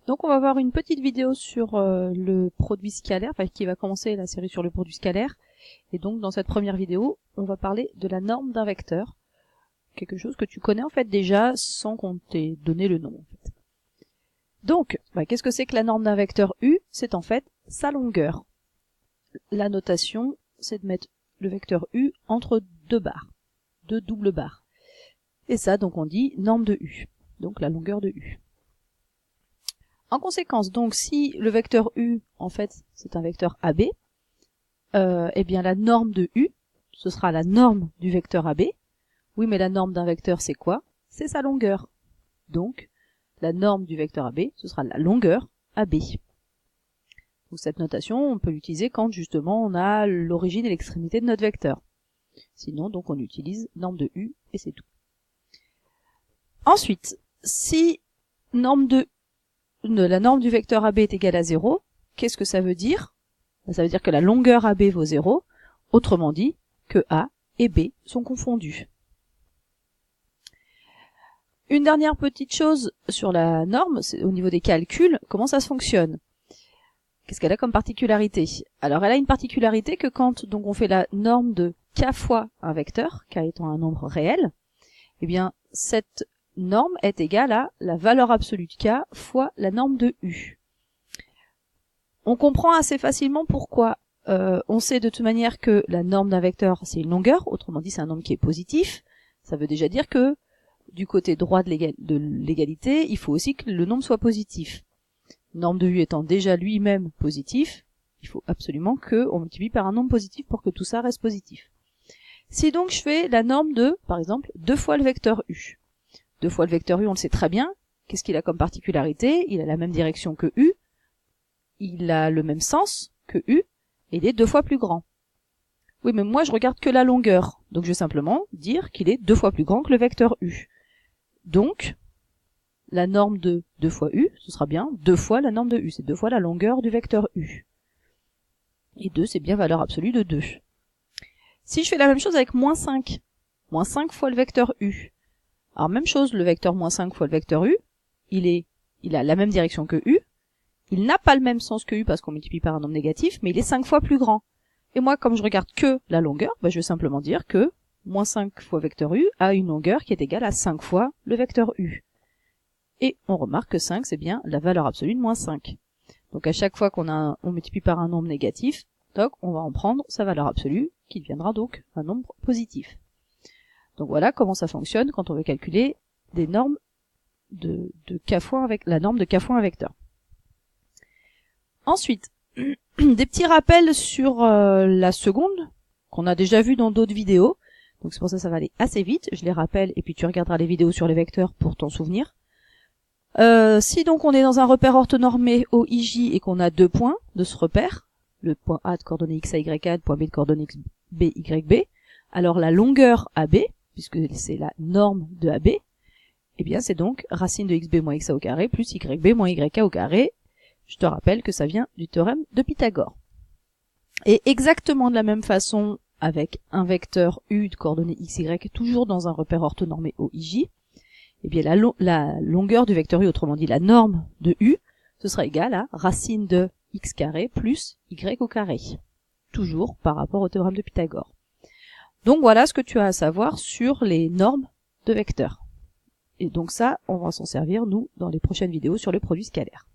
Donc on va voir une petite vidéo sur le produit scalaire, enfin qui va commencer la série sur le produit scalaire. Et donc dans cette première vidéo, on va parler de la norme d'un vecteur. Quelque chose que tu connais en fait déjà sans qu'on t'ait donné le nom en fait. Donc, qu'est-ce que c'est que la norme d'un vecteur U? C'est en fait sa longueur. La notation, c'est de mettre le vecteur U entre deux barres, deux doubles barres. Et ça, donc on dit norme de U, donc la longueur de U. En conséquence, donc si le vecteur U, en fait, c'est un vecteur AB, eh bien la norme de U, ce sera la norme du vecteur AB. Oui, mais la norme d'un vecteur, c'est quoi? C'est sa longueur. Donc, la norme du vecteur AB, ce sera la longueur AB. Donc cette notation, on peut l'utiliser quand justement on a l'origine et l'extrémité de notre vecteur. Sinon, donc on utilise norme de U et c'est tout. Ensuite, si la norme du vecteur AB est égale à 0, qu'est-ce que ça veut dire? Ça veut dire que la longueur AB vaut 0, autrement dit que A et B sont confondus. Une dernière petite chose sur la norme, c'est au niveau des calculs, comment ça se fonctionne? Qu'est-ce qu'elle a comme particularité? Alors elle a une particularité que quand donc on fait la norme de k fois un vecteur, k étant un nombre réel, eh bien cette norme est égale à la valeur absolue de k fois la norme de U. On comprend assez facilement pourquoi. On sait de toute manière que la norme d'un vecteur c'est une longueur, autrement dit c'est un nombre qui est positif. Ça veut déjà dire que du côté droit de l'égalité, il faut aussi que le nombre soit positif. Norme de U étant déjà lui-même positif, il faut absolument qu'on multiplie par un nombre positif pour que tout ça reste positif. Si donc je fais la norme de, par exemple, 2 fois le vecteur U. 2 fois le vecteur U, on le sait très bien. Qu'est-ce qu'il a comme particularité? Il a la même direction que U, il a le même sens que U, et il est 2 fois plus grand. Oui, mais moi je regarde que la longueur, donc je vais simplement dire qu'il est 2 fois plus grand que le vecteur U. Donc, la norme de 2 fois U, ce sera bien 2 fois la norme de U, c'est 2 fois la longueur du vecteur U. Et 2, c'est bien valeur absolue de 2. Si je fais la même chose avec moins 5 fois le vecteur U, alors même chose, le vecteur moins 5 fois le vecteur U, il a la même direction que U, il n'a pas le même sens que U parce qu'on multiplie par un nombre négatif, mais il est 5 fois plus grand. Et moi, comme je regarde que la longueur, je vais simplement dire que moins 5 fois vecteur U a une longueur qui est égale à 5 fois le vecteur U. Et on remarque que 5, c'est bien la valeur absolue de moins 5. Donc à chaque fois qu'on multiplie par un nombre négatif, donc on va en prendre sa valeur absolue, qui deviendra donc un nombre positif. Donc voilà comment ça fonctionne quand on veut calculer des normes de k fois avec la norme de k fois un vecteur. Ensuite, des petits rappels sur la seconde, qu'on a déjà vu dans d'autres vidéos. Donc c'est pour ça que ça va aller assez vite. Je les rappelle et puis tu regarderas les vidéos sur les vecteurs pour t'en souvenir. Si donc on est dans un repère orthonormé OIJ et qu'on a 2 points de ce repère, le point A de coordonnées x, a, y, a, le point B de coordonnées x, b, y, b, alors la longueur AB, puisque c'est la norme de AB, eh bien c'est donc racine de xb moins xa au carré plus yb moins yk au carré. Je te rappelle que ça vient du théorème de Pythagore. Et exactement de la même façon avec un vecteur U de coordonnées x, y, toujours dans un repère orthonormé OIJ, eh bien la longueur du vecteur U, autrement dit la norme de U, ce sera égal à racine de x carré plus y au carré. Toujours par rapport au théorème de Pythagore. Donc voilà ce que tu as à savoir sur les normes de vecteurs. Et donc ça, on va s'en servir, nous, dans les prochaines vidéos sur les produits scalaires.